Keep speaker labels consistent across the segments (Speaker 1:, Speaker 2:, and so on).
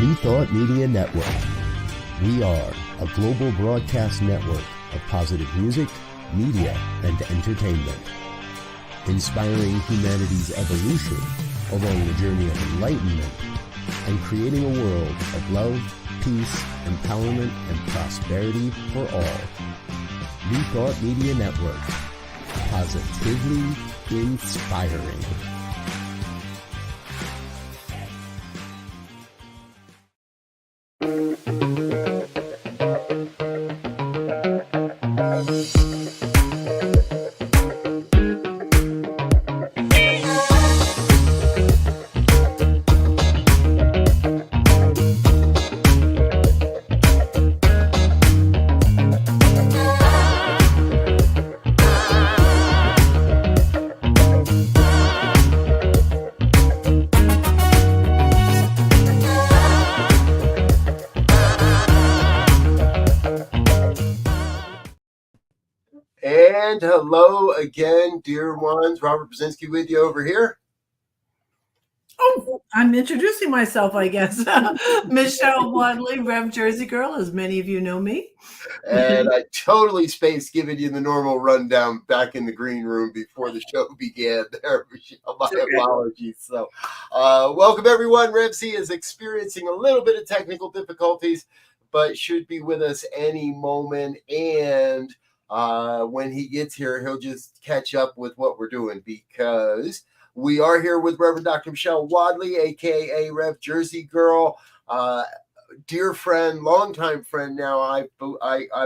Speaker 1: New Thought Media Network. We are a global broadcast network of positive music, media, and entertainment, inspiring humanity's evolution along the journey of enlightenment and creating a world of love, peace, empowerment, and prosperity for all. New Thought Media Network. Positively inspiring.
Speaker 2: And hello again, dear ones. Robert Brzezinski with you over here.
Speaker 3: Oh, I'm introducing myself, I guess. Michele Wadleigh, Rev Jersey Girl, as many of you know me.
Speaker 2: And I totally spaced giving you the normal rundown back in the green room before the show began there, Michele. My apologies. So welcome, everyone. Revsy is experiencing a little bit of technical difficulties, but should be with us any moment. And when he gets here, he'll just catch up with what we're doing, because we are here with Reverend Dr. Michele Wadleigh, aka Rev Jersey Girl, dear friend, longtime friend. Now I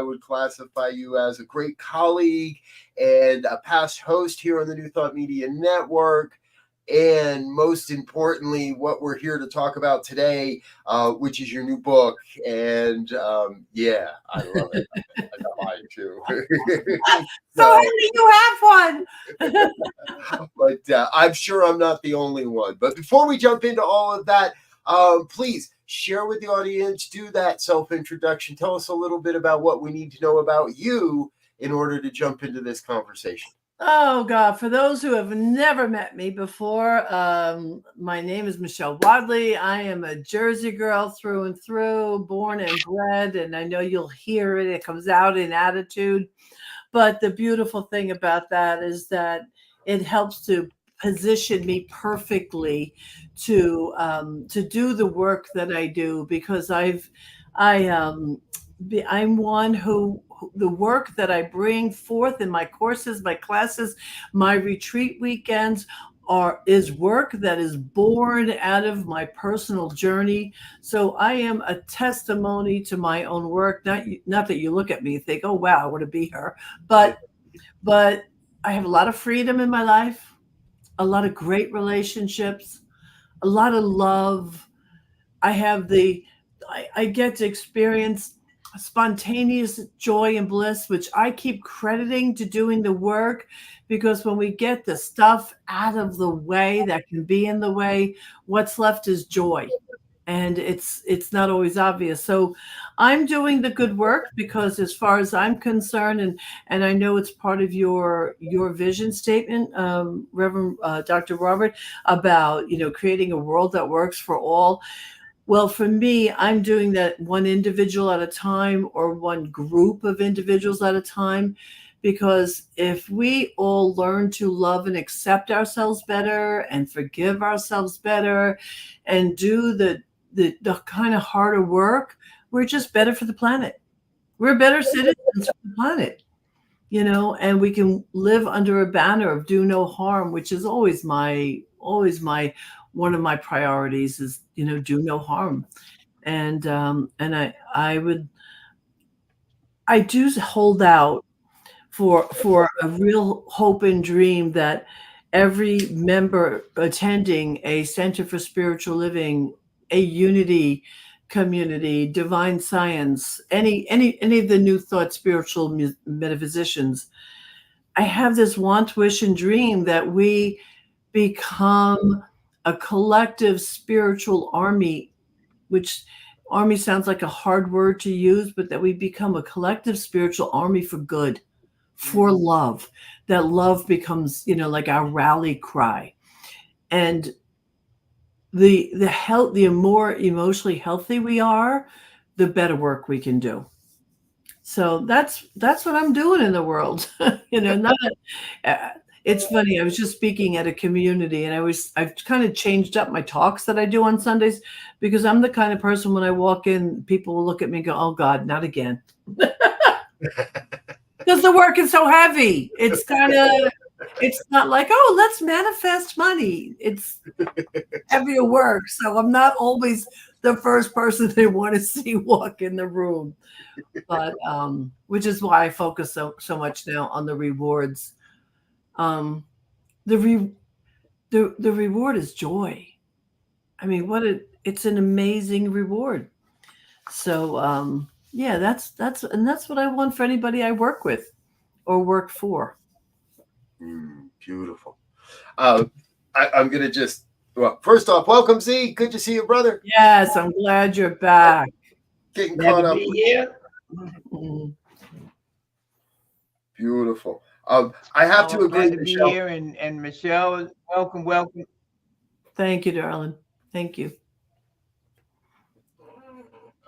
Speaker 2: would classify you as a great colleague and a past host here on the New Thought Media Network. And most importantly, what we're here to talk about today, which is your new book. And yeah, I love it. I got mine too.
Speaker 3: So Henry, you have one.
Speaker 2: But I'm sure I'm not the only one. But before we jump into all of that, please share with the audience, do that self-introduction. Tell us a little bit about what we need to know about you in order to jump into this conversation.
Speaker 3: Oh, God. For those who have never met me before, my name is Michele Wadleigh. I am a Jersey girl through and through, born and bred, and I know you'll hear it. It comes out in attitude. But the beautiful thing about that is that it helps to position me perfectly to do the work that I do, because I'm one who the work that I bring forth in my courses, my classes, my retreat weekends is work that is born out of my personal journey. So I am a testimony to my own work. Not that you look at me and think, oh wow, I want to be her, but I have a lot of freedom in my life, a lot of great relationships, a lot of love. I get to experience spontaneous joy and bliss, which I keep crediting to doing the work, because when we get the stuff out of the way that can be in the way, what's left is joy. And it's not always obvious. So I'm doing the good work because, as far as I'm concerned, and I know it's part of your vision statement, Reverend Dr. Robert, about creating a world that works for all. Well, for me, I'm doing that one individual at a time, or one group of individuals at a time, because if we all learn to love and accept ourselves better and forgive ourselves better and do the kind of harder work, we're just better for the planet. We're better citizens for the planet, and we can live under a banner of do no harm, which is always my one of my priorities is, do no harm. And I do hold out for a real hope and dream that every member attending a Center for Spiritual Living, a Unity community, divine science, any of the New Thought spiritual metaphysicians, I have this want, wish, and dream that we become a collective spiritual army, which army sounds like a hard word to use, but that we become a collective spiritual army for good, for love, that love becomes, like our rally cry. And the more emotionally healthy we are, the better work we can do. So that's what I'm doing in the world. Not it's funny. I was just speaking at a community, and I've kind of changed up my talks that I do on Sundays because I'm the kind of person when I walk in, people will look at me and go, "Oh God, not again," because the work is so heavy. It's not like, "Oh, let's manifest money." It's heavier work, so I'm not always the first person they want to see walk in the room. But which is why I focus so much now on the rewards. Um, the re, the reward is joy. I mean, it's an amazing reward. So yeah, that's what I want for anybody I work with or work for.
Speaker 2: Beautiful. I'm gonna just first off, welcome Z. Good to see you, brother.
Speaker 3: Yes, I'm glad you're back.
Speaker 2: Getting caught up
Speaker 4: here.
Speaker 2: Beautiful. I have to agree,
Speaker 4: Glad to
Speaker 2: Michelle.
Speaker 4: be here, and Michelle, welcome.
Speaker 3: Thank you, darling. Thank you.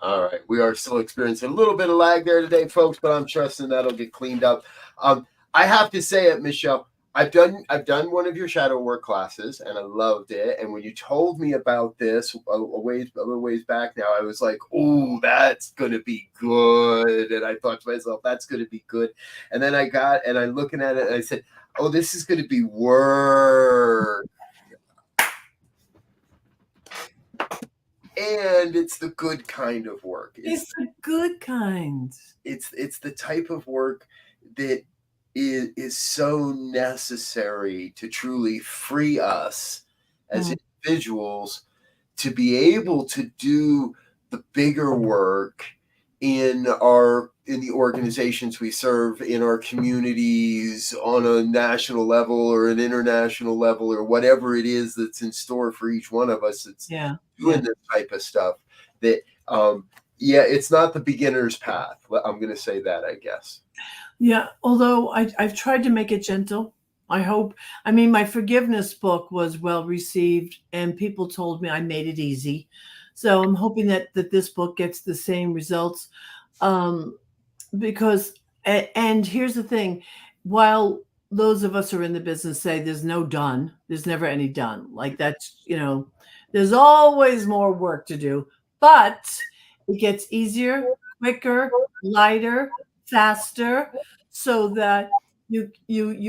Speaker 2: All right, we are still experiencing a little bit of lag there today, folks, but I'm trusting that'll get cleaned up. I have to say it, Michelle. I've done one of your shadow work classes, and I loved it. And when you told me about this a little ways back now, I was like, "Oh, that's gonna be good." And I thought to myself, "That's gonna be good." And then I'm looking at it, and I said, "Oh, this is gonna be work." And it's the good kind of work.
Speaker 3: It's the good kind.
Speaker 2: It's the type of work that is so necessary to truly free us as individuals to be able to do the bigger work in the organizations we serve, in our communities, on a national level or an international level, or whatever it is that's in store for each one of us. It's doing this type of stuff that it's not the beginner's path. I'm going to say that, I guess.
Speaker 3: Yeah, although I've tried to make it gentle. I mean, my forgiveness book was well received, and people told me I made it easy. So I'm hoping that this book gets the same results. Because, and here's the thing, while those of us who are in the business say there's no done, there's never any done. Like that's, there's always more work to do, but it gets easier, quicker, lighter, faster, so that you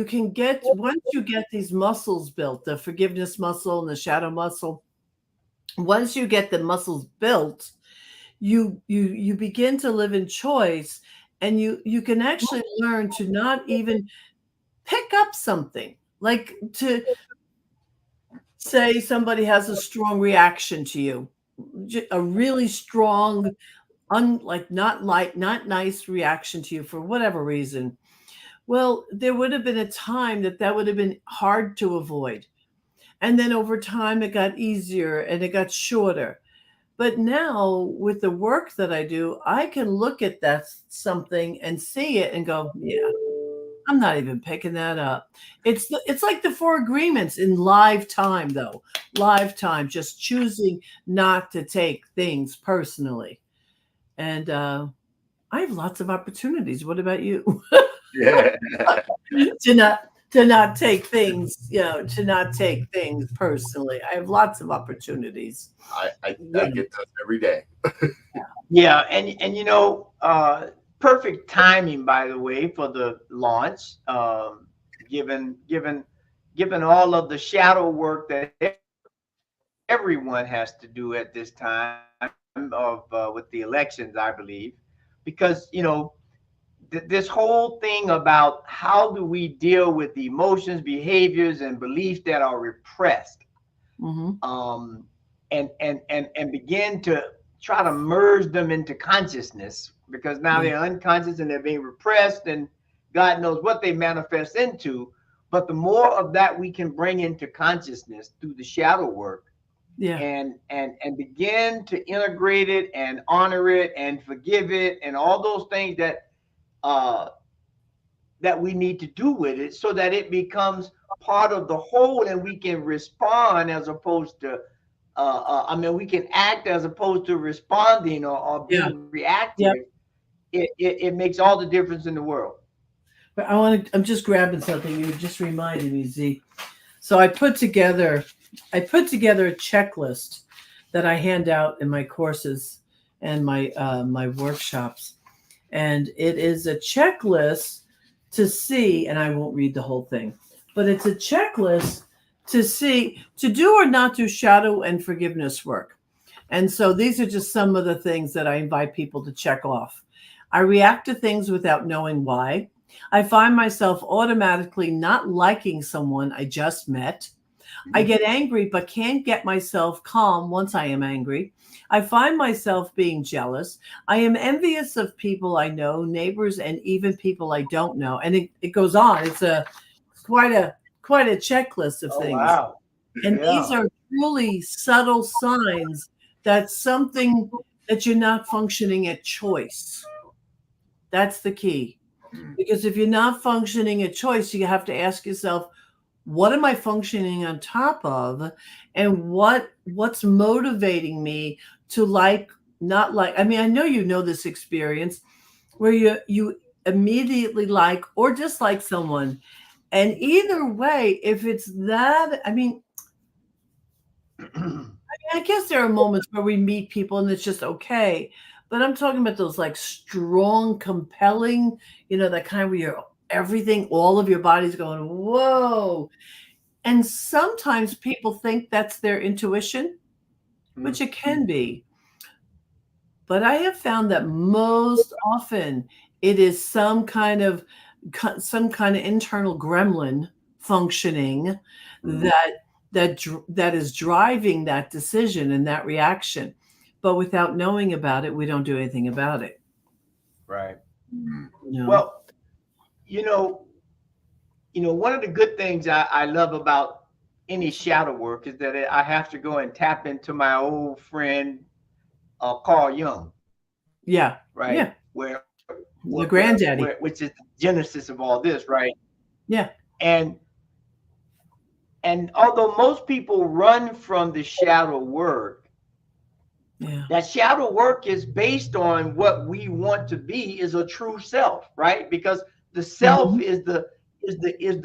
Speaker 3: can get, once you get these muscles built, the forgiveness muscle and the shadow muscle, once you get the muscles built, you begin to live in choice, and you can actually learn to not even pick up something, like to say somebody has a strong reaction to you, a really strong, not nice reaction to you for whatever reason. Well, there would have been a time that would have been hard to avoid. And then over time, it got easier and it got shorter. But now with the work that I do, I can look at that something and see it and go, yeah, I'm not even picking that up. It's like the 4 agreements in live time, though. Live time, just choosing not to take things personally. And I have lots of opportunities. What about you?
Speaker 2: Yeah.
Speaker 3: to not take things, to not take things personally. I have lots of opportunities.
Speaker 2: I get those every day.
Speaker 4: Yeah, and perfect timing, by the way, for the launch. Given all of the shadow work that everyone has to do at this time of with the elections, I believe, because this whole thing about how do we deal with the emotions, behaviors, and beliefs that are repressed, and begin to try to merge them into consciousness, because now they're unconscious and they're being repressed, and God knows what they manifest into. But the more of that we can bring into consciousness through the shadow work, and begin to integrate it and honor it and forgive it and all those things that we need to do with it, so that it becomes part of the whole and we can respond, as opposed to I mean, we can act as opposed to responding or
Speaker 3: Yeah.
Speaker 4: being reactive.
Speaker 3: Yeah.
Speaker 4: It makes all the difference in the world.
Speaker 3: But I'm just grabbing something. You just reminded me, Z. So I put together a checklist that I hand out in my courses and my workshops. And it is a checklist to see, and I won't read the whole thing, but it's a checklist to see, to do or not do shadow and forgiveness work. And so these are just some of the things that I invite people to check off. I react to things without knowing why. I find myself automatically not liking someone I just met. I get angry, but can't get myself calm once I am angry. I find myself being jealous. I am envious of people I know, neighbors, and even people I don't know. And it goes on. It's quite a checklist of things.
Speaker 4: Wow.
Speaker 3: And these are truly subtle signs that something that you're not functioning at choice. That's the key. Because if you're not functioning at choice, you have to ask yourself, what am I functioning on top of? And what's motivating me to like, not like, I mean, I know you know this experience where you immediately like or dislike someone. And either way, if it's that, I mean, I guess there are moments where we meet people and it's just okay. But I'm talking about those like strong, compelling, that kind where you're everything, all of your body's going, whoa. And sometimes people think that's their intuition, which it can be. But I have found that most often it is some kind of internal gremlin functioning that is driving that decision and that reaction. But without knowing about it, we don't do anything about it.
Speaker 4: Right.
Speaker 3: No.
Speaker 4: Well, one of the good things I love about any shadow work is that I have to go and tap into my old friend, Carl Jung.
Speaker 3: Yeah.
Speaker 4: Right.
Speaker 3: Yeah.
Speaker 4: Where
Speaker 3: the granddaddy,
Speaker 4: which is the genesis of all this. Right.
Speaker 3: Yeah.
Speaker 4: And although most people run from the shadow work, that shadow work is based on what we want to be is a true self, right? Because the self is the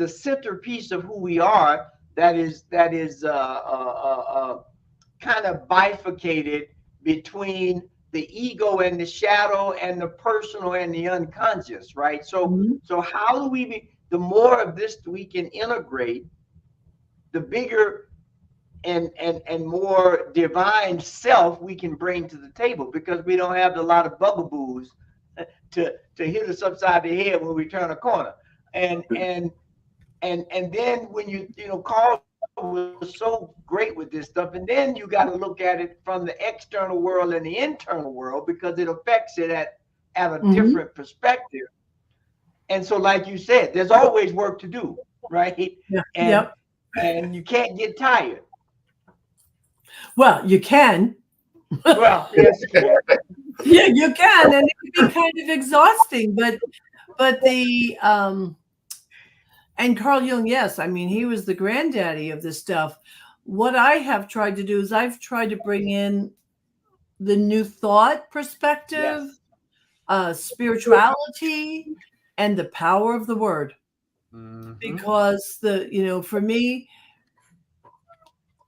Speaker 4: centerpiece of who we are. That is kind of bifurcated between the ego and the shadow and the personal and the unconscious, right? So how do we the more of this we can integrate, the bigger and more divine self we can bring to the table, because we don't have a lot of bugaboos to hit us upside the head when we turn a corner. And then when Carl was so great with this stuff, and then you got to look at it from the external world and the internal world, because it affects it at a different perspective. And so, like you said, there's always work to do, right?
Speaker 3: Yeah.
Speaker 4: And you can't get tired.
Speaker 3: Well, you can.
Speaker 4: Well, yes, you can.
Speaker 3: Yeah, you can, and it can be kind of exhausting. But the and Carl Jung, yes, I mean, he was the granddaddy of this stuff. What I have tried to do is I've tried to bring in the new thought perspective, spirituality, and the power of the word. Because for me,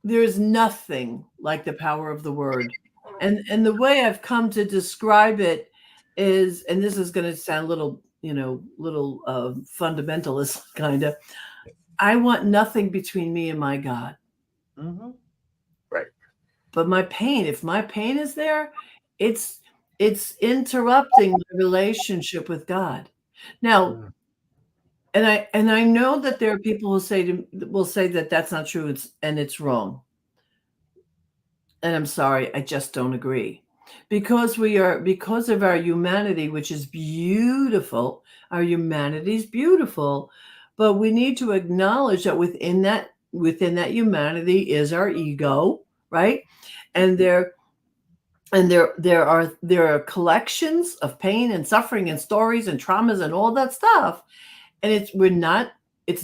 Speaker 3: there's nothing like the power of the word. And the way I've come to describe it is, and this is going to sound a little fundamentalist kind of, I want nothing between me and my God.
Speaker 2: Right.
Speaker 3: But if my pain is there, it's interrupting my relationship with God. Now, and I know that there are people who will say that that's not true, it's wrong. And I'm sorry, I just don't agree. Because of our humanity, which is beautiful, our humanity is beautiful, but we need to acknowledge that within that humanity is our ego, right? And there are collections of pain and suffering and stories and traumas and all that stuff. And it's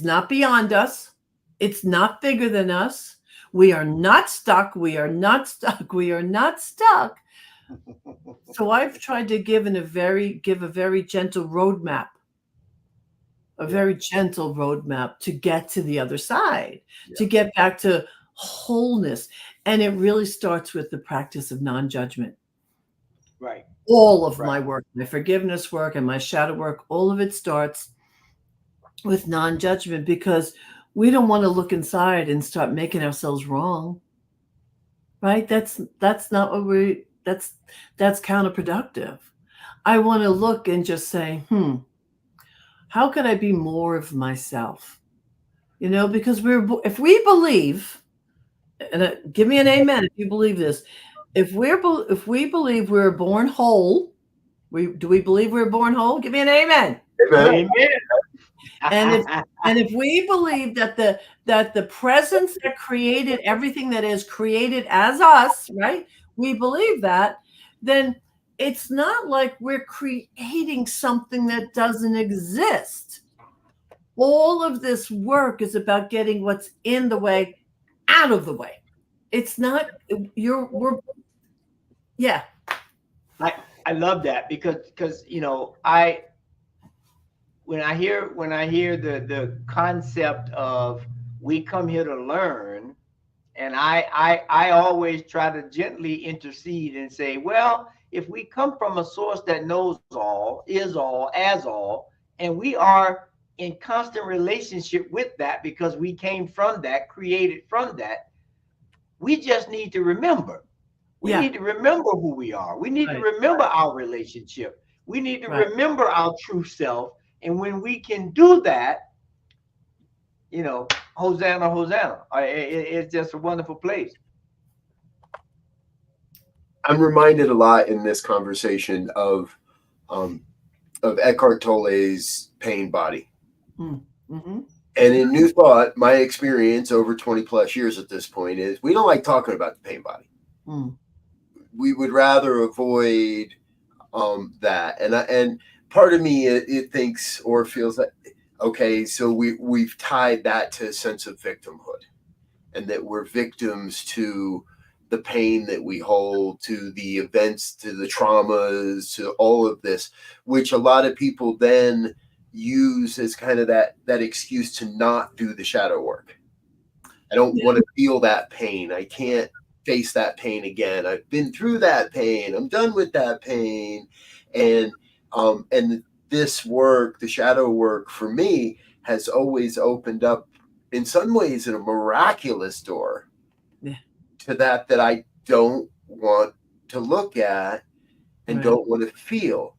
Speaker 3: not beyond us. It's not bigger than us. We are not stuck. We are not stuck. We are not stuck. So I've tried to give a very gentle roadmap, very gentle roadmap to get to the other side, to get back to wholeness. And it really starts with the practice of non-judgment.
Speaker 4: Right.
Speaker 3: All of my work, my forgiveness work and my shadow work, all of it starts with non-judgment, because we don't want to look inside and start making ourselves wrong. Right? That's not what that's counterproductive. I want to look and just say, how could I be more of myself? Because if we believe, and give me an amen if you believe this, if we believe we're born whole, do we believe we're born whole? Give me an amen.
Speaker 4: Amen.
Speaker 3: And if we believe that the presence that created everything that is created as us, right? We believe that, then it's not like we're creating something that doesn't exist. All of this work is about getting what's in the way out of the way. It's not
Speaker 4: I love that because when I hear the concept of we come here to learn, and I always try to gently intercede and say, well, if we come from a source that knows all, is all, as all, and we are in constant relationship with that because we came from that, created from that, we just need to remember. We need to remember who we are. We need to remember our relationship. We need to remember our true self. And when we can do that, Hosanna, Hosanna. It's just a wonderful place.
Speaker 2: I'm reminded a lot in this conversation of Eckhart Tolle's Pain Body.
Speaker 3: Mm-hmm.
Speaker 2: And in New Thought, my experience over 20 plus years at this point is we don't like talking about the pain body. We would rather avoid that. And part of me, it thinks or feels like, okay, so we've tied that to a sense of victimhood, and that we're victims to the pain that we hold, to the events, to the traumas, to all of this, which a lot of people then use as kind of that excuse to not do the shadow work. I don't want to feel that pain. I can't face that pain again. I've been through that pain. I'm done with that pain. And this work, the shadow work for me, has always opened up in some ways in a miraculous door to that I don't want to look at and don't want to feel.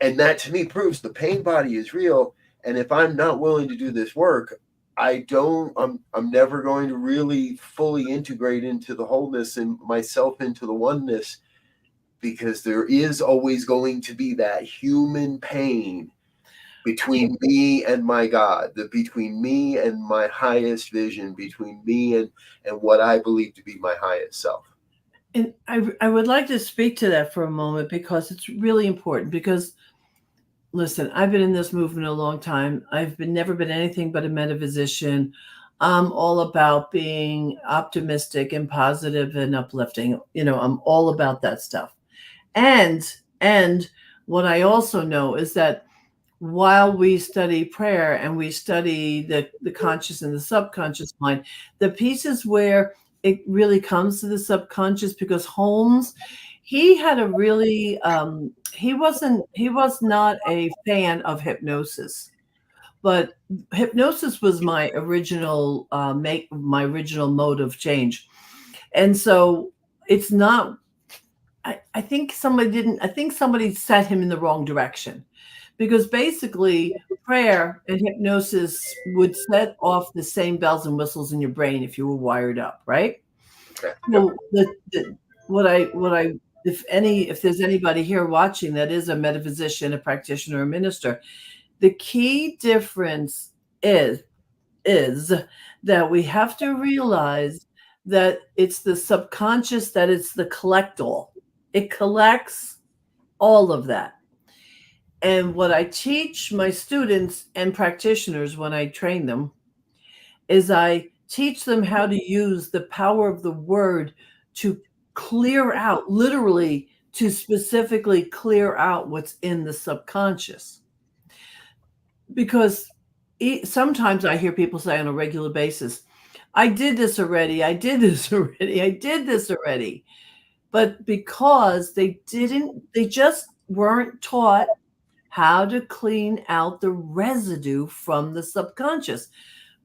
Speaker 2: And that to me proves the pain body is real. And if I'm not willing to do this work, I'm never going to really fully integrate into the wholeness and myself into the oneness, because there is always going to be that human pain between me and my God, between me and my highest vision, between me and what I believe to be my highest self.
Speaker 3: And I would like to speak to that for a moment, because it's really important. Because listen, I've been in this movement a long time. I've never been anything but a metaphysician. I'm all about being optimistic and positive and uplifting. I'm all about that stuff. And what I also know is that while we study prayer and we study the conscious and the subconscious mind, the pieces where it really comes to the subconscious, because Holmes, he had a really he was not a fan of hypnosis, but hypnosis was my original mode of change. And so it's not, I think somebody set him in the wrong direction, because basically prayer and hypnosis would set off the same bells and whistles in your brain if you were wired up, right?
Speaker 2: Okay.
Speaker 3: So if there's anybody here watching that is a metaphysician, a practitioner, a minister, the key difference is that we have to realize that it's the subconscious, that it's the collect-all. It collects all of that. And what I teach my students and practitioners when I train them is I teach them how to use the power of the word to clear out, literally to specifically clear out what's in the subconscious. Because sometimes I hear people say on a regular basis, I did this already, I did this already, I did this already. But because they just weren't taught how to clean out the residue from the subconscious.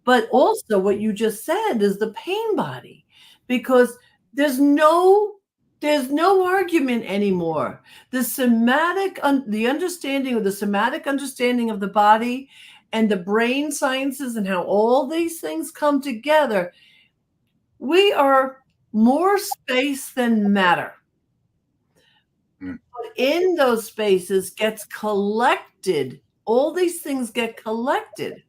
Speaker 3: But also what you just said is the pain body, because there's no argument anymore. The the understanding of the somatic understanding of the body and the brain sciences and how all these things come together. We are more space than matter. But in those spaces gets collected. All these things get collected.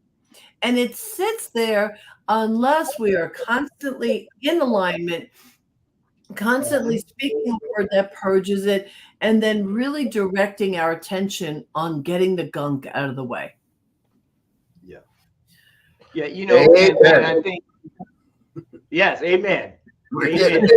Speaker 3: And it sits there unless we are constantly in alignment, constantly speaking a word that purges it, and then really directing our attention on getting the gunk out of the way.
Speaker 4: Yeah. Yeah, you know, and I think, yes, amen. Amen.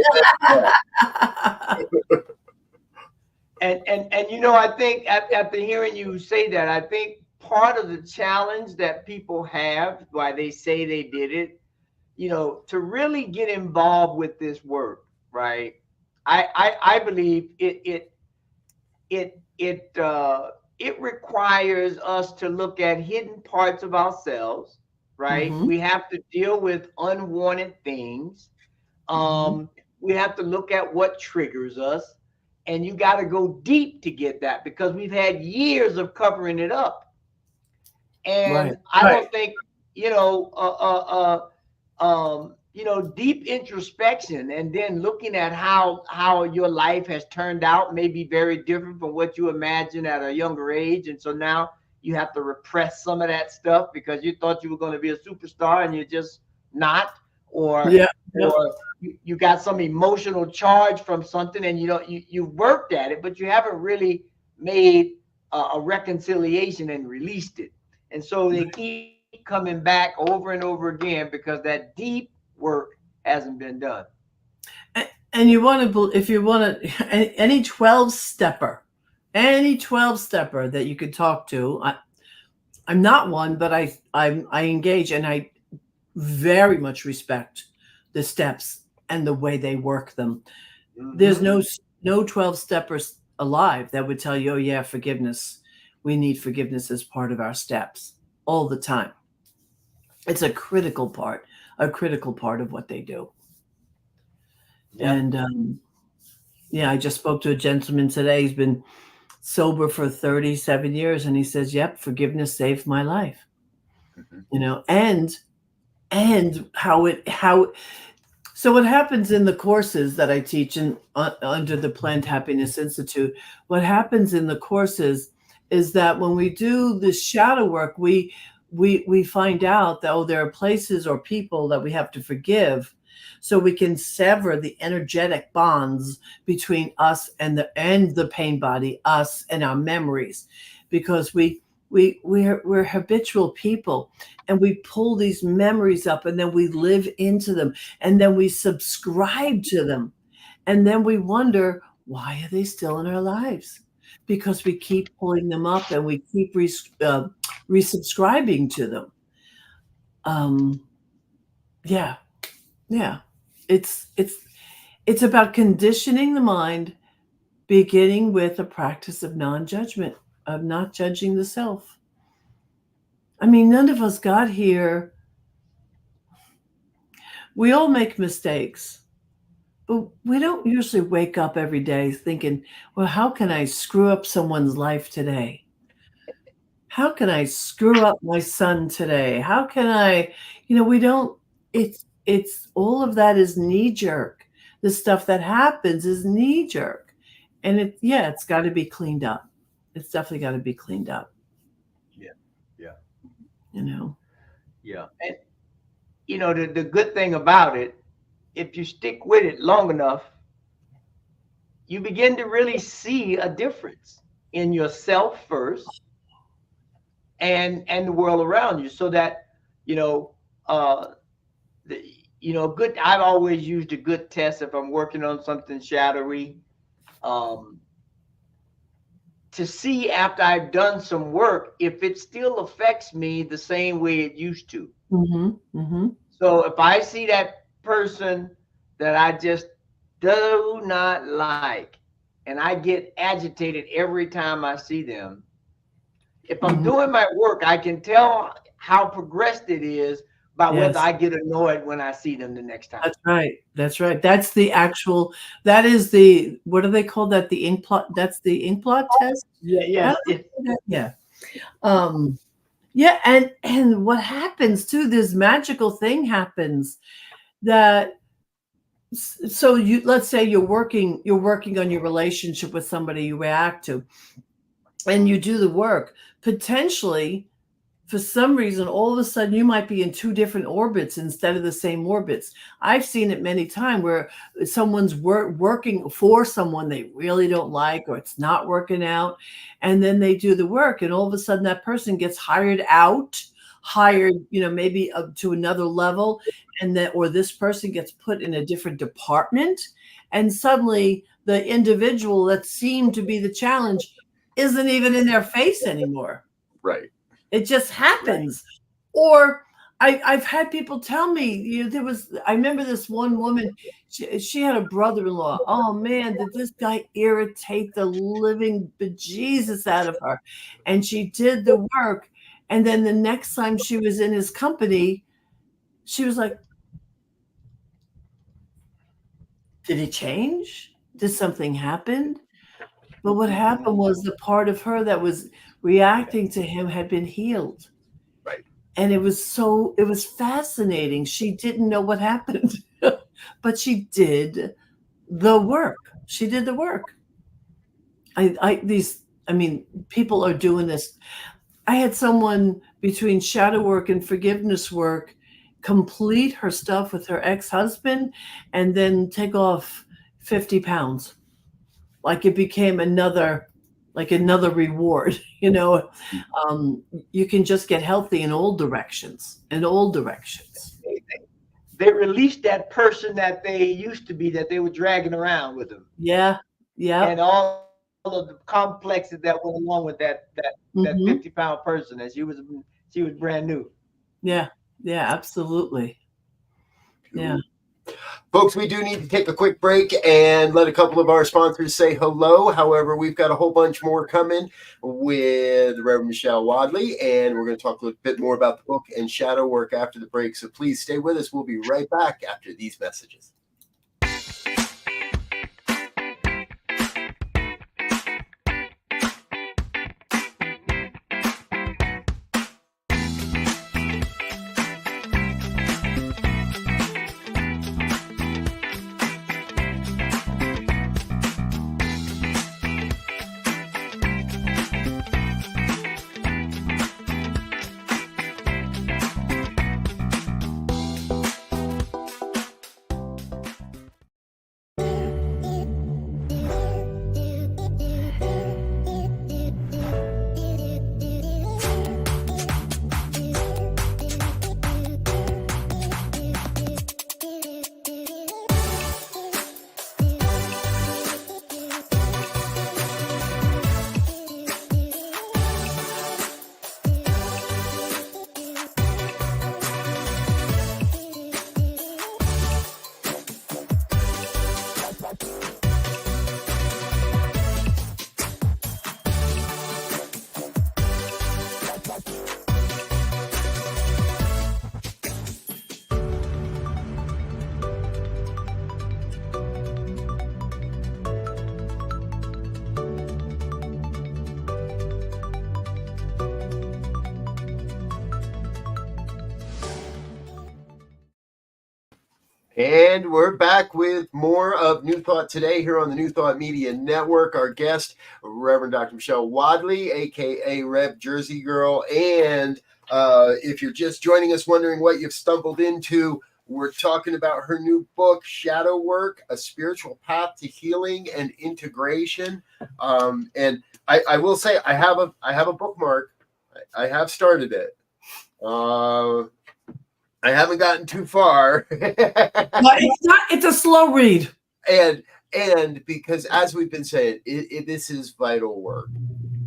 Speaker 4: And you know, I think after hearing you say that, I think part of the challenge that people have, why they say they did it, you know, to really get involved with this work, right? I believe it requires us to look at hidden parts of ourselves, right?
Speaker 3: Mhm.
Speaker 4: We have to deal with unwanted things. We have to look at what triggers us, and you got to go deep to get that, because we've had years of covering it up. And
Speaker 3: Right.
Speaker 4: I don't think, you know, deep introspection and then looking at how your life has turned out may be very different from what you imagined at a younger age. And so now you have to repress some of that stuff because you thought you were going to be a superstar and you're just not, or you got some emotional charge from something, and you worked at it, but you haven't really made a reconciliation and released it. And so they keep coming back over and over again because that deep work hasn't been done.
Speaker 3: And you want to, if you want to, any 12-stepper that you could talk to. I'm not one, but I engage, and I very much respect the steps and the way they work them. There's no 12-steppers alive that would tell you, oh yeah, forgiveness. We need forgiveness as part of our steps all the time. It's a critical part of what they do. Yeah. And I just spoke to a gentleman today. He's been sober for 37 years, and he says, yep, forgiveness saved my life. You know, and so what happens in the courses that I teach under the Planned Happiness Institute, what happens in the courses is that when we do the shadow work, we find out that, there are places or people that we have to forgive, so we can sever the energetic bonds between us and the pain body, us and our memories, because we're habitual people, and we pull these memories up, and then we live into them, and then we subscribe to them, and then we wonder, why are they still in our lives? Because we keep pulling them up, and we keep resubscribing to them. It's about conditioning the mind, beginning with a practice of non-judgment, of not judging the self. I mean, none of us got here. We all make mistakes, but we don't usually wake up every day thinking, well, how can I screw up someone's life today? How can I screw up my son today? How can I, we don't, it's all of that is knee jerk. The stuff that happens is knee jerk. And it's got to be cleaned up. It's definitely got to be cleaned up.
Speaker 4: Yeah.
Speaker 3: Yeah.
Speaker 4: And the good thing about it, if you stick with it long enough, you begin to really see a difference in yourself first and the world around you, so that good. I've always used a good test if I'm working on something shadowy, to see after I've done some work if it still affects me the same way it used to. So if I see that person that I just do not like, and I get agitated every time I see them, if I'm doing my work, I can tell how progressed it is by whether I get annoyed when I see them the next time.
Speaker 3: That's right. That's right. That's the actual, that is the, what do they call that? The ink plot. That's the ink plot test.
Speaker 4: Yeah.
Speaker 3: Yeah. Yeah. And what happens too, this magical thing happens that, so let's say you're working on your relationship with somebody you react to, and you do the work. Potentially, for some reason, all of a sudden you might be in two different orbits instead of the same orbits. I've seen it many times where someone's working for someone they really don't like, or it's not working out, and then they do the work, and all of a sudden that person gets hired, maybe up to another level, and then, or this person gets put in a different department, and suddenly the individual that seemed to be the challenge isn't even in their face anymore.
Speaker 2: Right.
Speaker 3: It just happens. Right. Or I've had people tell me, I remember this one woman, she had a brother-in-law. Oh man, did this guy irritate the living bejesus out of her. And she did the work. And then the next time she was in his company, she was like, did he change? Did something happen? But what happened was the part of her that was reacting to him had been healed.
Speaker 2: Right.
Speaker 3: And it was fascinating. She didn't know what happened, but she did the work. She did the work. People are doing this. I had someone between shadow work and forgiveness work complete her stuff with her ex-husband and then take off 50 pounds. Like it became another reward, you can just get healthy in all directions.
Speaker 4: They released that person that they used to be, that they were dragging around with them.
Speaker 3: Yeah.
Speaker 4: And all of the complexes that went along with that 50-pound person, as she was brand new.
Speaker 3: Yeah, absolutely. Yeah.
Speaker 2: Folks, we do need to take a quick break and let a couple of our sponsors say hello. However, we've got a whole bunch more coming with Reverend Michele Wadleigh, and we're going to talk a little bit more about the book and shadow work after the break. So please stay with us. We'll be right back after these messages. And we're back with more of New Thought today here on the New Thought Media Network. Our guest, Reverend Dr. Michele Wadleigh, a.k.a. Rev Jersey Girl. And if you're just joining us wondering what you've stumbled into, we're talking about her new book, Shadow Work, A Spiritual Path to Healing and Integration. And I will say I have a bookmark. I have started it. I haven't gotten too far.
Speaker 3: But it's a slow read.
Speaker 2: And because, as we've been saying, this is vital work.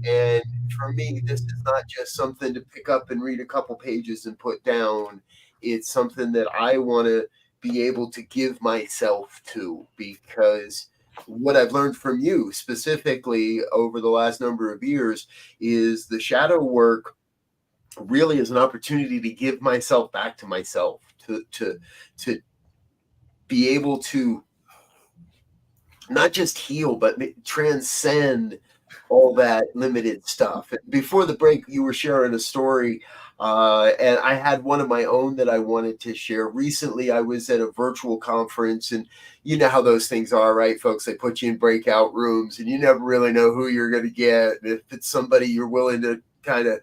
Speaker 2: And for me, this is not just something to pick up and read a couple pages and put down. It's something that I want to be able to give myself to, because what I've learned from you specifically over the last number of years is the shadow work really is an opportunity to give myself back to myself, to be able to not just heal, but transcend all that limited stuff. Before the break, you were sharing a story, and I had one of my own that I wanted to share. Recently, I was at a virtual conference, and you know how those things are, right, folks? They put you in breakout rooms, and you never really know who you're going to get, and if it's somebody you're willing to kind of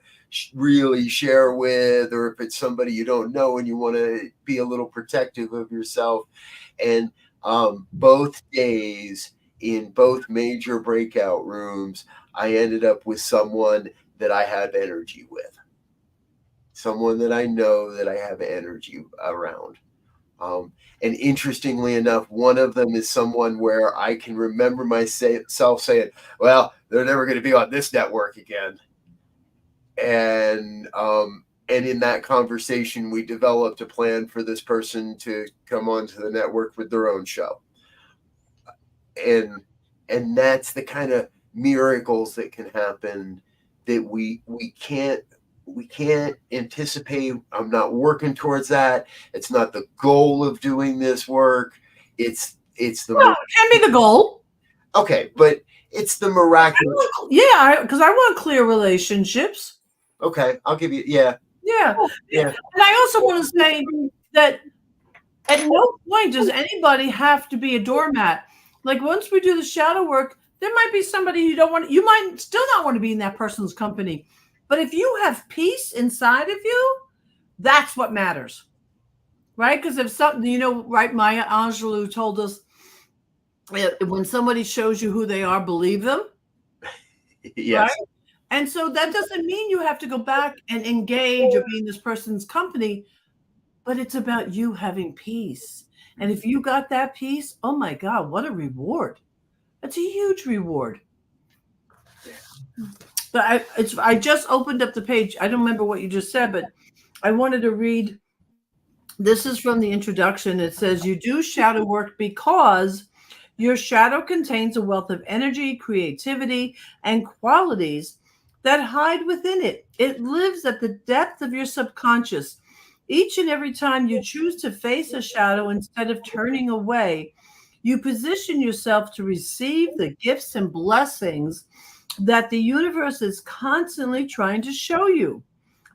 Speaker 2: really share with, or if it's somebody you don't know and you want to be a little protective of yourself. And both days in both major breakout rooms, I ended up with someone that I have energy with, someone that I know that I have energy around. And interestingly enough, one of them is someone where I can remember myself saying, well, they're never going to be on this network again. And in that conversation, we developed a plan for this person to come onto the network with their own show. And that's the kind of miracles that can happen that we can't anticipate. I'm not working towards that. It's not the goal of doing this work. It's
Speaker 3: it can be the goal.
Speaker 2: Okay, but it's the miraculous.
Speaker 3: Because I want clear relationships.
Speaker 2: Okay, I'll give you, yeah.
Speaker 3: And I also want to say that at no point does anybody have to be a doormat. Like, once we do the shadow work, there might be somebody you might still not want to be in that person's company. But if you have peace inside of you, that's what matters, right? Because if something, right, Maya Angelou told us, when somebody shows you who they are, believe them.
Speaker 2: Yes.
Speaker 3: Right? And so that doesn't mean you have to go back and engage or be in this person's company, but it's about you having peace. And if you got that peace, oh my God, what a reward. That's a huge reward. But I just opened up the page. I don't remember what you just said, but I wanted to read. This is from the introduction. It says, you do shadow work because your shadow contains a wealth of energy, creativity, and qualities that hide within it. It lives at the depth of your subconscious. Each and every time you choose to face a shadow instead of turning away, you position yourself to receive the gifts and blessings that the universe is constantly trying to show you.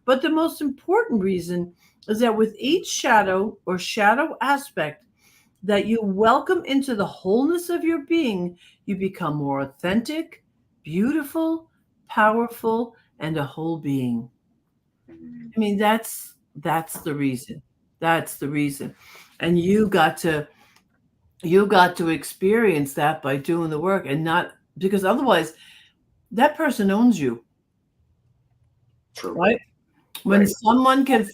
Speaker 3: But the most important reason is that with each shadow or shadow aspect that you welcome into the wholeness of your being, you become more authentic, beautiful, powerful, and a whole being. I mean, that's the reason. That's the reason. And you got to experience that by doing the work, and not because otherwise that person owns you.
Speaker 2: True.
Speaker 3: Right? When someone can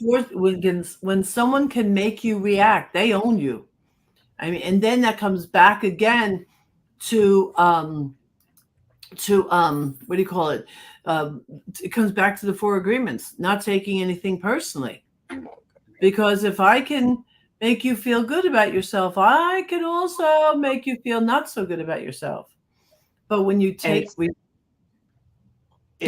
Speaker 3: when someone can make you react, they own you. I mean, and then that comes back again to what do you call it? It comes back to the 4 agreements, not taking anything personally. Because if I can make you feel good about yourself, I can also make you feel not so good about yourself. But when you take,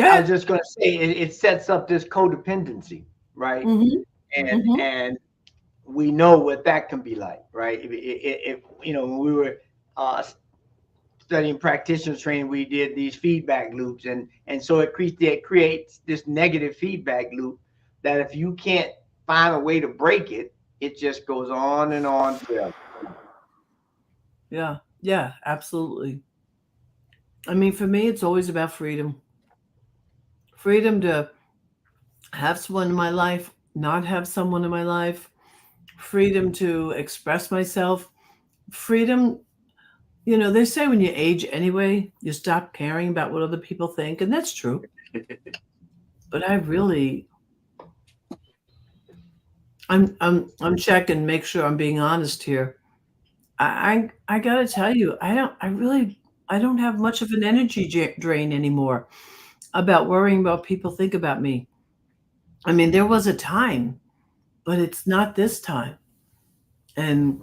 Speaker 4: I was just going to say, it sets up this codependency, right?
Speaker 3: Mm-hmm.
Speaker 4: And we know what that can be like, right? If when we were studying practitioner training, we did these feedback loops, and so it creates this negative feedback loop that if you can't find a way to break it, it just goes on and on forever.
Speaker 3: Yeah, absolutely. I mean, for me, it's always about freedom. Freedom to have someone in my life, not have someone in my life. Freedom to express myself. Freedom, they say when you age anyway, you stop caring about what other people think, and that's true. But I'm checking, make sure I'm being honest here. I gotta tell you, I don't have much of an energy drain anymore about worrying about people think about me. I mean, there was a time, but it's not this time. And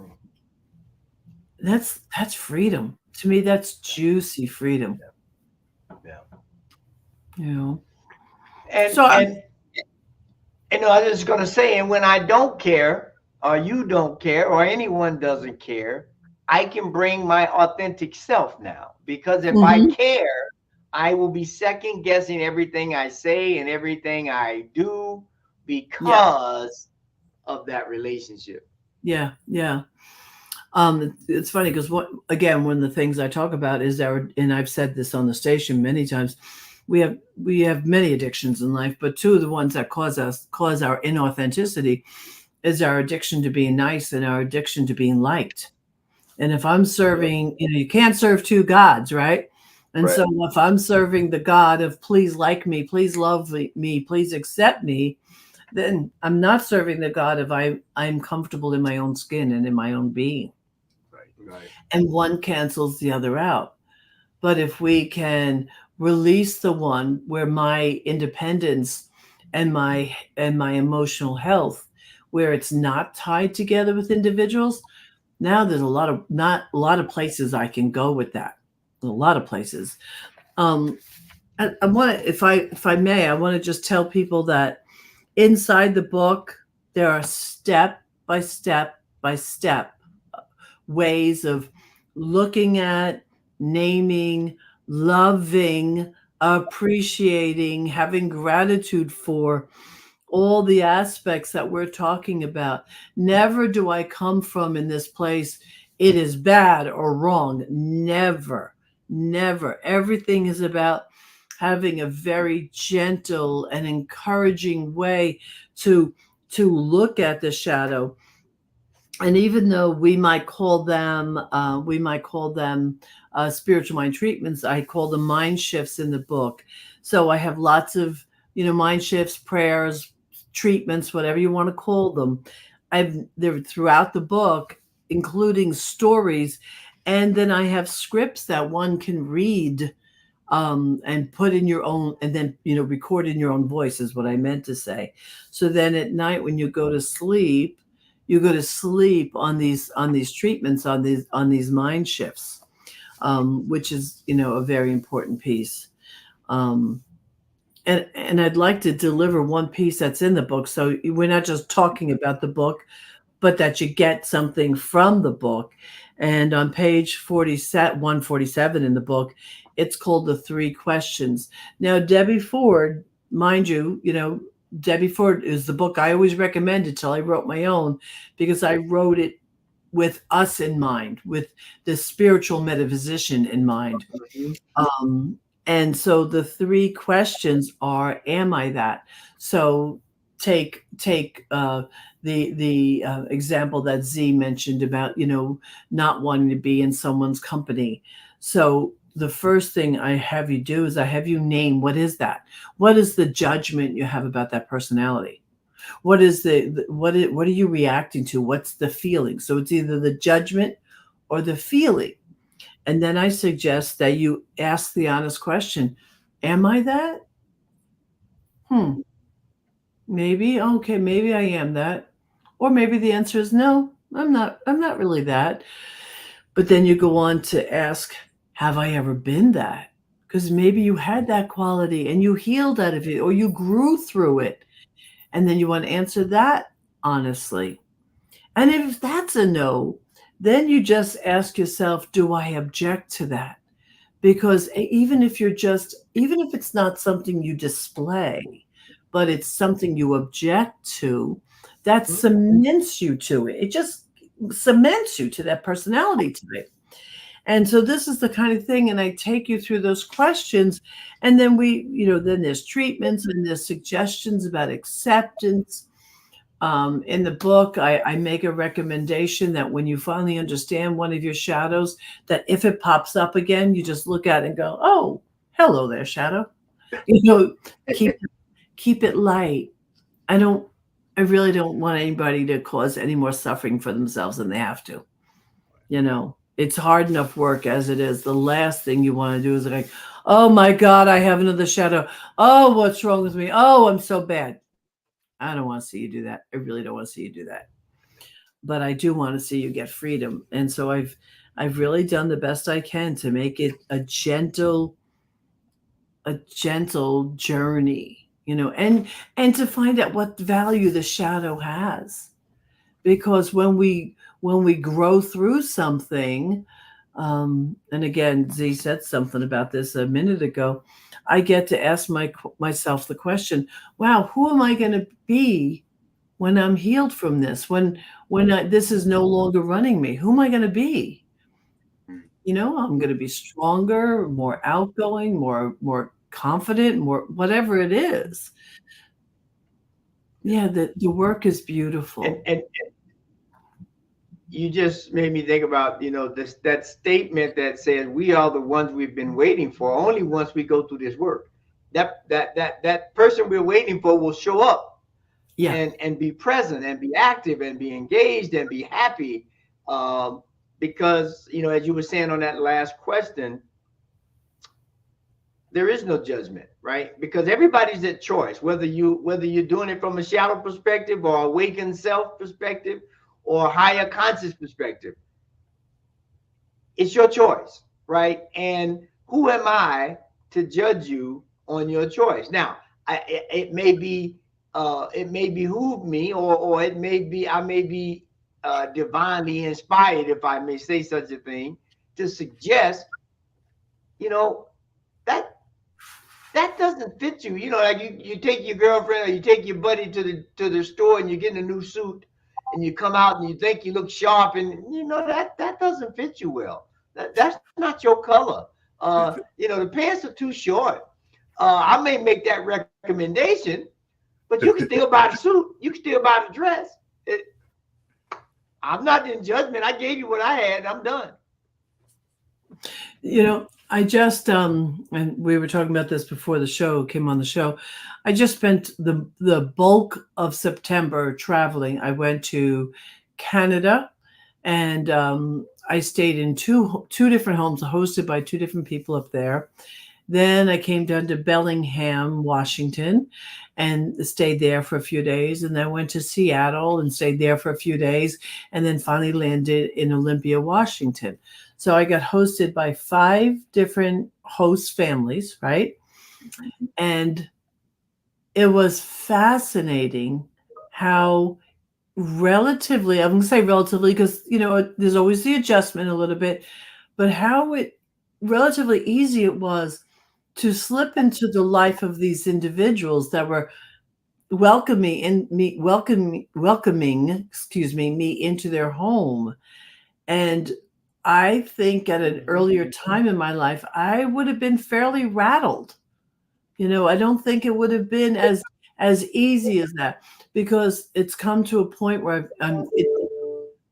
Speaker 3: that's freedom. To me, that's juicy freedom,
Speaker 4: Yeah.
Speaker 3: you know.
Speaker 4: And
Speaker 3: So
Speaker 4: and I was just gonna say, and when I don't care, or you don't care, or anyone doesn't care, I can bring my authentic self now. Because if I
Speaker 3: mhm.
Speaker 4: care, I will be second guessing everything I say and everything I do
Speaker 3: Yeah,
Speaker 4: because of that relationship.
Speaker 3: yeah. It's funny because what again, one of the things I talk about is and I've said this on the station many times, we have many addictions in life, but two of the ones that cause our inauthenticity is our addiction to being nice and our addiction to being liked. And if I'm serving, you can't serve two gods, right? And
Speaker 2: Right.
Speaker 3: so if I'm serving the God of please like me, please love me, please accept me, then I'm not serving the God of I'm comfortable in my own skin and in my own being.
Speaker 2: Right.
Speaker 3: And one cancels the other out. But if we can release the one where my independence and my emotional health, where it's not tied together with individuals, now there's not a lot of places I can go with that. A lot of places. Um, I want to, if I may, I want to just tell people that inside the book there are step by step by step ways of looking at, naming, loving, appreciating, having gratitude for all the aspects that we're talking about. Never do I come from in this place, it is bad or wrong. Never, never. Everything is about having a very gentle and encouraging way to look at the shadow. And even though we might call them spiritual mind treatments, I call them mind shifts in the book. So I have lots of mind shifts, prayers, treatments, whatever you want to call them. They're throughout the book, including stories, and then I have scripts that one can read and put in your own, and then record in your own voice is what I meant to say. So then at night when you go to sleep, you go to sleep on these treatments, on these mind shifts, which is a very important piece. Um, and I'd like to deliver one piece that's in the book, so we're not just talking about the book, but that you get something from the book. And on page 147 in the book, it's called The Three Questions. Now, Debbie Ford, mind you, Debbie Ford is the book I always recommended till I wrote my own, because I wrote it with us in mind, with the spiritual metaphysician in mind.
Speaker 2: Mhm.
Speaker 3: Um, and so the three questions are, am I that? So take the example that Z mentioned about, not wanting to be in someone's company. So the first thing I have you do is I have you name, what is that? What is the judgment you have about that personality? What is what are you reacting to? What's the feeling? So it's either the judgment or the feeling. And then I suggest that you ask the honest question, am I that? Hmm, maybe. Okay, maybe I am that. Or maybe the answer is no, I'm not really that. But then you go on to ask, have I ever been that? Because maybe you had that quality and you healed out of it or you grew through it. And then you want to answer that honestly. And if that's a no, then you just ask yourself, do I object to that? Because even if it's not something you display, but it's something you object to, that cements you to it. It just cements you to that personality type. And so this is the kind of thing, and I take you through those questions, and then then there's treatments and there's suggestions about acceptance. In the book, I make a recommendation that when you finally understand one of your shadows, that if it pops up again, you just look at it and go, "Oh, hello there, shadow." You know, keep keep it light. I don't. I really don't want anybody to cause any more suffering for themselves than they have to. It's hard enough work as it is. The last thing you want to do is like, oh my God, I have another shadow. Oh, what's wrong with me? Oh, I'm so bad. I don't want to see you do that. I really don't want to see you do that. But I do want to see you get freedom. And so I've really done the best I can to make it a gentle journey, and to find out what value the shadow has. Because when we grow through something, and again, Z said something about this a minute ago, I get to ask myself the question, wow, who am I going to be when I'm healed from this? When this is no longer running me, who am I going to be? I'm going to be stronger, more outgoing, more confident, more whatever it is. Yeah, the work is beautiful.
Speaker 4: And you just made me think about, that statement that says we are the ones we've been waiting for. Only once we go through this work, that person we're waiting for will show up, and be present and be active and be engaged and be happy. Because, as you were saying on that last question, there is no judgment, right? Because everybody's at choice, whether you're doing it from a shadow perspective or awakened self perspective or higher conscious perspective. It's your choice, right? And who am I to judge you on your choice? Now, it may behoove me, or I may be divinely inspired, if I may say such a thing, to suggest, that doesn't fit you. Like you take your girlfriend or you take your buddy to the store and you get a new suit and you come out and you think you look sharp, and that doesn't fit you well. That's not your color. The pants are too short. I may make that recommendation, but you can still buy the suit. You can still buy the dress. I'm not in judgment. I gave you what I had. I'm done.
Speaker 3: I just and we were talking about this before the show came on the show. I just spent the bulk of September traveling. I went to Canada, and I stayed in two different homes hosted by two different people up there. Then I came down to Bellingham, Washington, and stayed there for a few days, and then went to Seattle and stayed there for a few days, and then finally landed in Olympia, Washington. So I got hosted by 5 different host families, right? And it was fascinating how relatively, I'm going to say relatively because, there's always the adjustment a little bit, but how relatively easy it was to slip into the life of these individuals that were welcoming me into their home. And I think at an earlier time in my life, I would have been fairly rattled. I don't think it would have been as easy as that, because it's come to a point where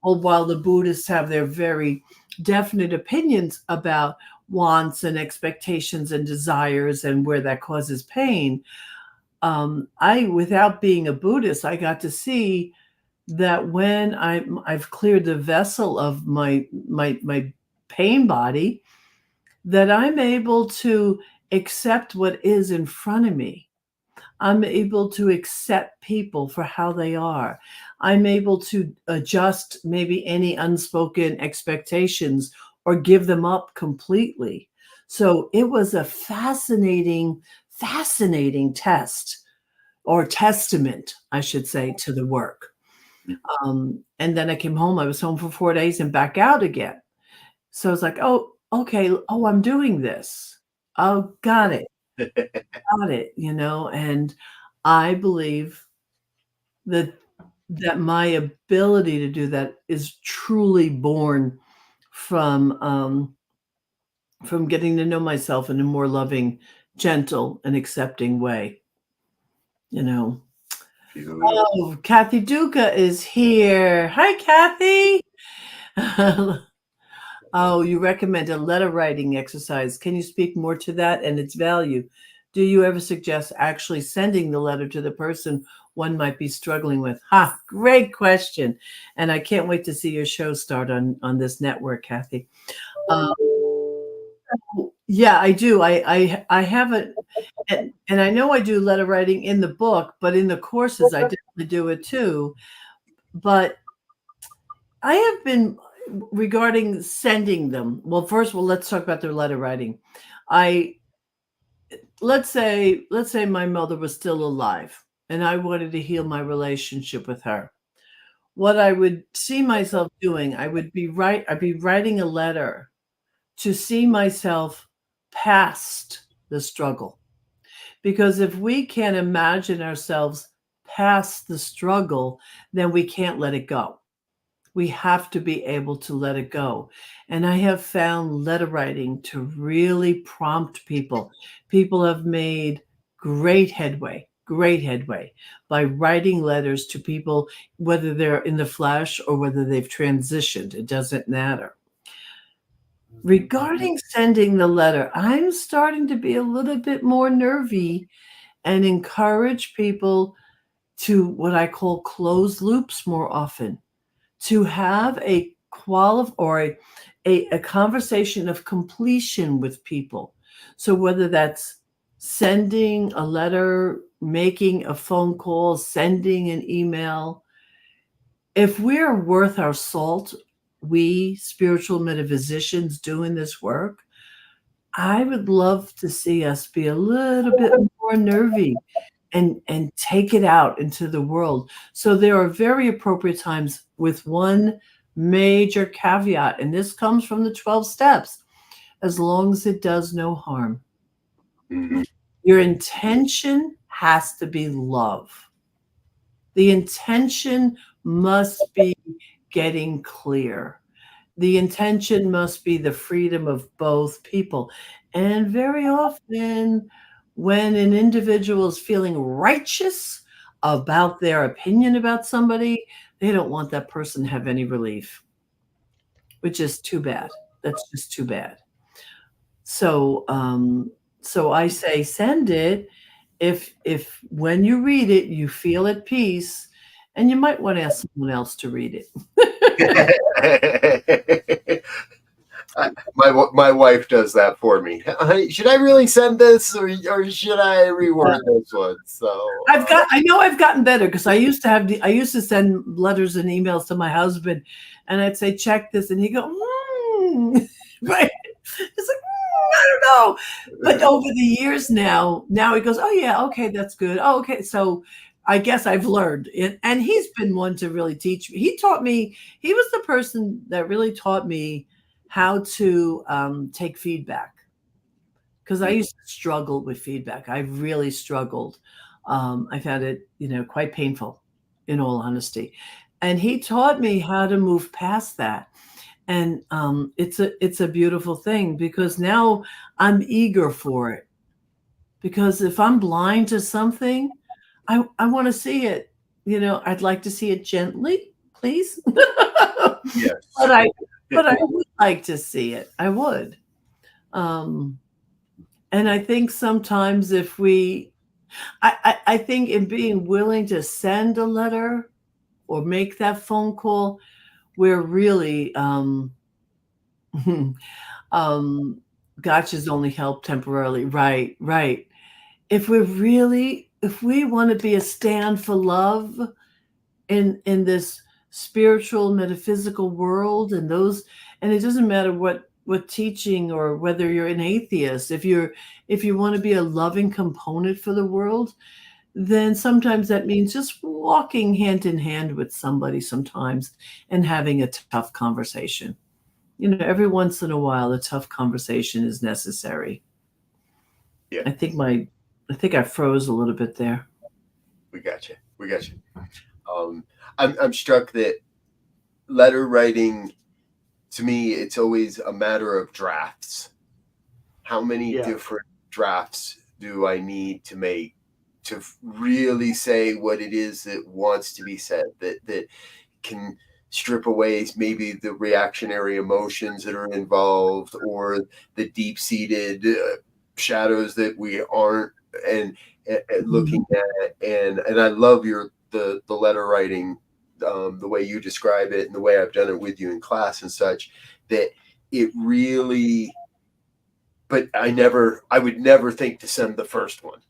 Speaker 3: while the Buddhists have their very definite opinions about wants and expectations and desires and where that causes pain, without being a Buddhist, I got to see that when I've cleared the vessel of my pain body, that I'm able to accept what is in front of me. I'm able to accept people for how they are. I'm able to adjust maybe any unspoken expectations or give them up completely. So it was a fascinating test, or testament, I should say, to the work. And then I came home. I was home for 4 days and back out again. So I was like, oh, okay. Oh, I'm doing this. Oh, got it. Got it. And I believe that my ability to do that is truly born from getting to know myself in a more loving, gentle, and accepting way. Oh, Kathy Duca is here. Hi, Kathy. Oh, you recommend a letter writing exercise. Can you speak more to that and its value? Do you ever suggest actually sending the letter to the person one might be struggling with? Great question. And I can't wait to see your show start on this network, Kathy. Yeah, I do. I have it, and I know I do letter writing in the book, but in the courses I definitely do it too. But I have been regarding sending them. Well, first of all, let's talk about their letter writing. Let's say my mother was still alive and I wanted to heal my relationship with her. What I would see myself doing, I'd be writing a letter to see myself past the struggle. Because if we can't imagine ourselves past the struggle, then we can't let it go. We have to be able to let it go. And I have found letter writing to really prompt people. People have made great headway by writing letters to people, whether they're in the flesh or whether they've transitioned. It doesn't matter. Regarding sending the letter, I'm starting to be a little bit more nervy and encourage people to what I call closed loops more often, to have a conversation of completion with people. So whether that's sending a letter, making a phone call, sending an email, if we're worth our salt, we spiritual metaphysicians doing this work, I would love to see us be a little bit more nervy and take it out into the world. So there are very appropriate times, with one major caveat, and this comes from the 12 steps, as long as it does no harm.
Speaker 2: Mhm.
Speaker 3: Your intention has to be love. The intention must be getting clear. The intention must be the freedom of both people. And very often, when an individual is feeling righteous about their opinion about somebody, they don't want that person to have any relief, which is too bad. That's just too bad. So, so I say send it if when you read it you feel at peace, and you might want to ask someone else to read it.
Speaker 2: My wife does that for me. Honey, should I really send this, or should I reword this one? So
Speaker 3: I know I've gotten better, because I used to send letters and emails to my husband, and I'd say, check this, and he'd go, right. It's like, I don't know. But over the years now he goes, oh yeah, okay, that's good. Oh, okay. So I guess I've learned it. And he's been one to really teach me. He was the person that really taught me how to take feedback. Because I used to struggle with feedback. I really struggled. I found it, quite painful, in all honesty. And he taught me how to move past that. And it's a beautiful thing, because now I'm eager for it. Because if I'm blind to something, I want to see it. I'd like to see it gently, please.
Speaker 2: yes,
Speaker 3: but I would like to see it. I would. And I think sometimes if I think in being willing to send a letter or make that phone call, we're really gotchas only help temporarily. Right. If we want to be a stand for love in this spiritual metaphysical world, and it doesn't matter what teaching, or whether you're an atheist, if you want to be a loving component for the world, then sometimes that means just walking hand in hand with somebody sometimes and having a tough conversation. Every once in a while, a tough conversation is necessary.
Speaker 2: Yeah.
Speaker 3: I think I froze a little bit there.
Speaker 2: We got you. I'm struck that letter writing, to me, it's always a matter of drafts. How many different drafts do I need to make to really say what it is that wants to be said, that can strip away maybe the reactionary emotions that are involved, or the deep-seated shadows that we aren't, and looking at, and I love the letter writing, the way you describe it and the way I've done it with you in class and such, that it really, but I would never think to send the first one.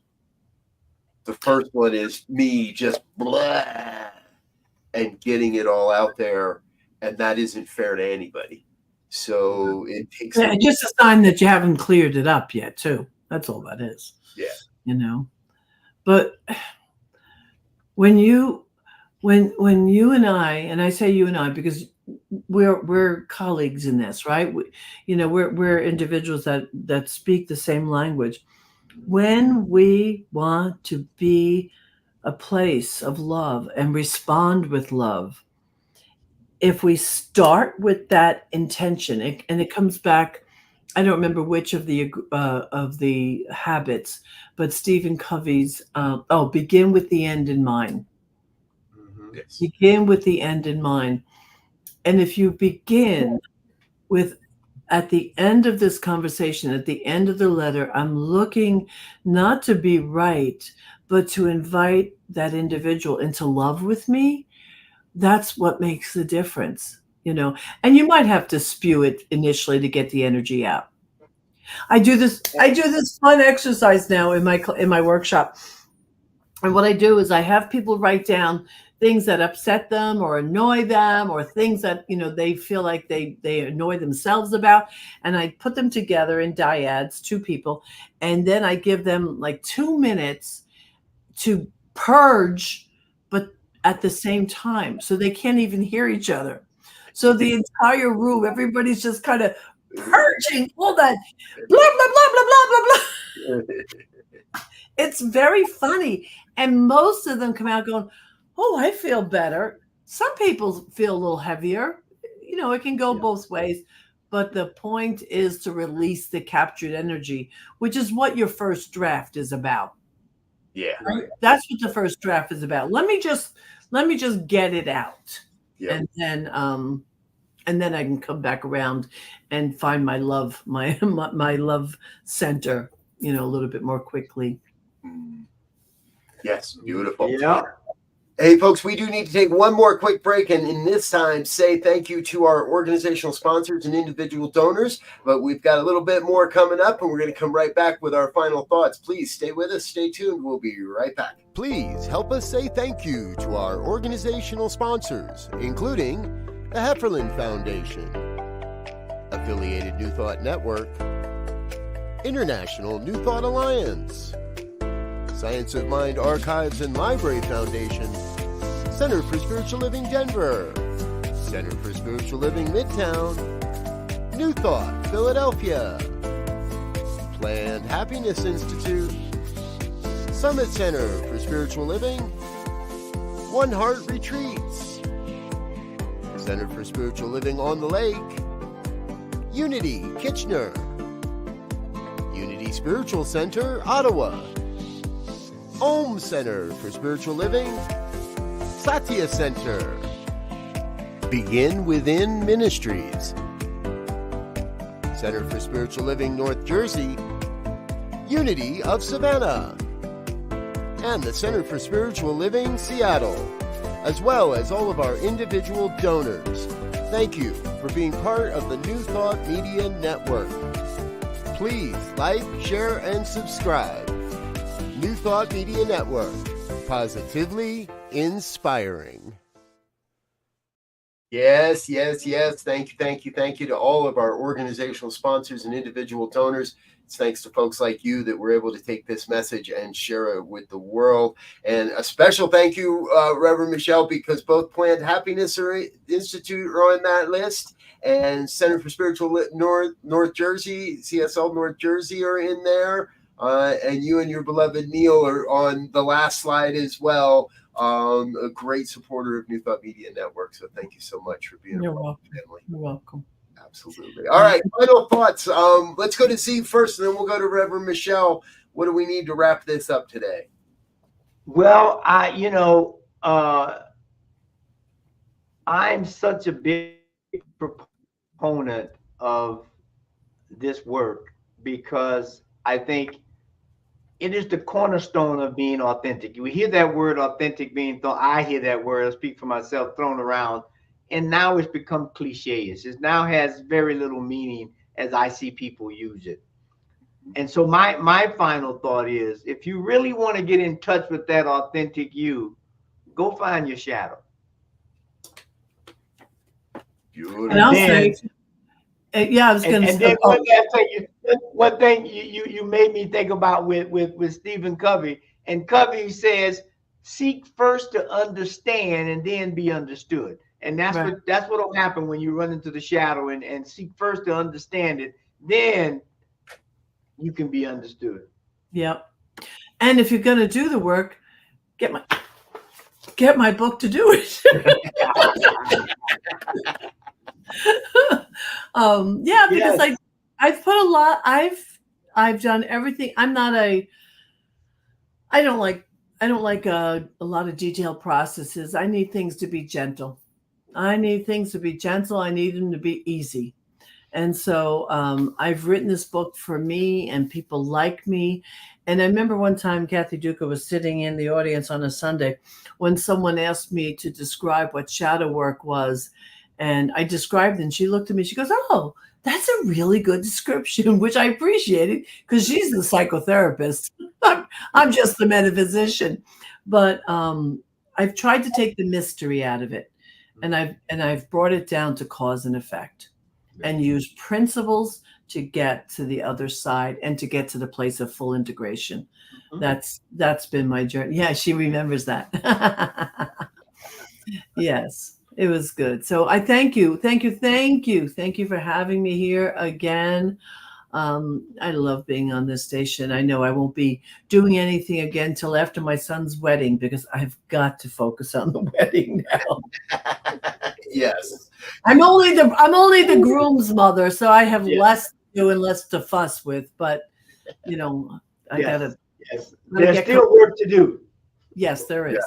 Speaker 2: The first one is me just blah and getting it all out there, and that isn't fair to anybody. So it takes
Speaker 3: just a sign that you haven't cleared it up yet, too. That's all that is.
Speaker 2: Yeah.
Speaker 3: But when you and I say you and I because we're colleagues in this, right? We're individuals that speak the same language. When we want to be a place of love and respond with love, if we start with that intention, and it comes back, I don't remember which of the habits, but Stephen Covey's begin with the end in mind.
Speaker 2: Mm-hmm. Yes.
Speaker 3: Begin with the end in mind. And if you begin with, at the end of this conversation, at the end of the letter, I'm looking not to be right, but to invite that individual into love with me. That's what makes the difference, and you might have to spew it initially to get the energy out. I do this fun exercise now in my workshop. And what I do is I have people write down things that upset them or annoy them, or things that, they feel like they annoy themselves about. And I put them together in dyads, 2 people. And then I give them like 2 minutes to purge, but at the same time, so they can't even hear each other. So the entire room, everybody's just kind of purging all that blah, blah, blah, blah, blah, blah, blah. It's very funny. And most of them come out going, oh, I feel better. Some people feel a little heavier. It can go both ways. But the point is to release the captured energy, which is what your first draft is about.
Speaker 2: Yeah.
Speaker 3: Right? That's what the first draft is about. Let me just get it out.
Speaker 2: Yep.
Speaker 3: And then I can come back around and find my love, my love center, a little bit more quickly.
Speaker 2: Yes, beautiful.
Speaker 4: Yeah.
Speaker 2: Hey, folks, we do need to take one more quick break, and in this time, say thank you to our organizational sponsors and individual donors. But we've got a little bit more coming up, and we're going to come right back with our final thoughts. Please stay with us. Stay tuned. We'll be right back. Please help us say thank you to our organizational sponsors, including the Hefferland Foundation, Affiliated New Thought Network, International New Thought Alliance, Science of Mind Archives and Library Foundation, Center for Spiritual Living Denver, Center for Spiritual Living Midtown, New Thought Philadelphia, Planned Happiness Institute, Summit Center for Spiritual Living, One Heart Retreats, Center for Spiritual Living on the Lake, Unity Kitchener, Unity Spiritual Center Ottawa, Om Center for Spiritual Living, Satya Center, Begin Within Ministries, Center for Spiritual Living North Jersey, Unity of Savannah, and the Center for Spiritual Living Seattle, as well as all of our individual donors. Thank you for being part of the New Thought Media Network. Please like, share, and subscribe. New Thought Media Network, positively inspiring. Yes. Thank you to all of our organizational sponsors and individual donors. It's thanks to folks like you that we're able to take this message and share it with the world. And a special thank you, Reverend Michele, because both Planned Happiness Institute are on that list, and Center for Spiritual North Jersey, CSL North Jersey, are in there. And you and your beloved Neil are on the last slide as well. A great supporter of New Thought Media Network. So thank you so much for being a part of the family.
Speaker 3: You're welcome.
Speaker 2: Absolutely. All right. Final thoughts. Let's go to Z first, and then we'll go to Reverend Michele. What do we need to wrap this up today?
Speaker 4: Well, I'm such a big proponent of this work because I think it is the cornerstone of being authentic. We hear that word authentic being thrown. I hear that word, I speak for myself, thrown around. And now it's become cliche-ish. It now has very little meaning as I see people use it. And so my final thought is, if you really want to get in touch with that authentic you, go find your shadow.
Speaker 3: And I'll say, yeah, I was going to say.
Speaker 4: And then one thing you made me think about with Stephen Covey. And Covey says, seek first to understand and then be understood. And that's right. That's what will happen when you run into the shadow and seek first to understand it. Then you can be understood.
Speaker 3: Yep. And if you're going to do the work, get my book to do it. Yeah, because yes. I've put a lot. I've done everything. I don't like a lot of detailed processes. I need things to be gentle. I need them to be easy. And so I've written this book for me and people like me. And I remember one time Kathy Duca was sitting in the audience on a Sunday when someone asked me to describe what shadow work was. And I described it, and she looked at me, she goes, "Oh, that's a really good description," which I appreciated because she's the psychotherapist. I'm just the metaphysician. But I've tried to take the mystery out of it. And I've brought it down to cause and effect and use principles to get to the other side and to get to the place of full integration. Mm-hmm. That's been my journey. Yeah, she remembers that. Yes, it was good. So I thank you for having me here again. I love being on this station. I know I won't be doing anything again till after my son's wedding because I've got to focus on the wedding now.
Speaker 2: Yes.
Speaker 3: I'm only the groom's mother, so I have less to do and less to fuss with, but I gotta.
Speaker 4: Yes. There's still work to do.
Speaker 3: Yes, there is.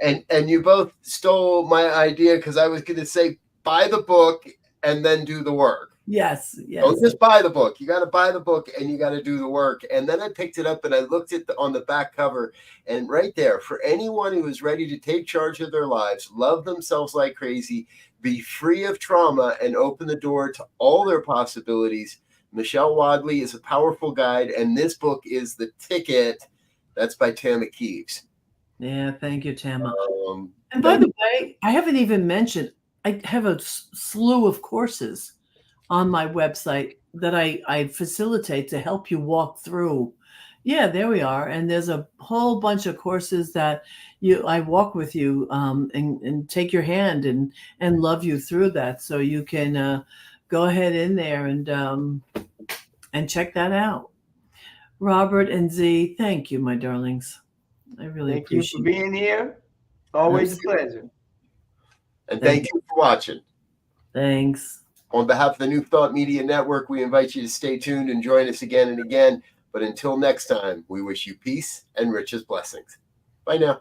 Speaker 2: Yes. And you both stole my idea because I was going to say buy the book and then do the work.
Speaker 3: Yes.
Speaker 2: Don't just buy the book. You got to buy the book and you got to do the work. And then I picked it up and I looked at on the back cover, and right there, for anyone who is ready to take charge of their lives, love themselves like crazy, be free of trauma, and open the door to all their possibilities, Michele Wadleigh is a powerful guide, and this book is the ticket. That's by Tama Keeves.
Speaker 3: Yeah, thank you, Tama. And by the way, I haven't even mentioned, I have a slew of courses on my website that I facilitate to help you walk through. Yeah, there we are. And there's a whole bunch of courses that I walk with you and take your hand and love you through that. So you can go ahead in there and check that out. Robert and Z, thank you, my darlings. I really appreciate
Speaker 4: you for being here. Always a pleasure.
Speaker 2: And thank you for watching.
Speaker 3: Thanks.
Speaker 2: On behalf of the New Thought Media Network, we invite you to stay tuned and join us again and again. But until next time, we wish you peace and richest blessings. Bye now.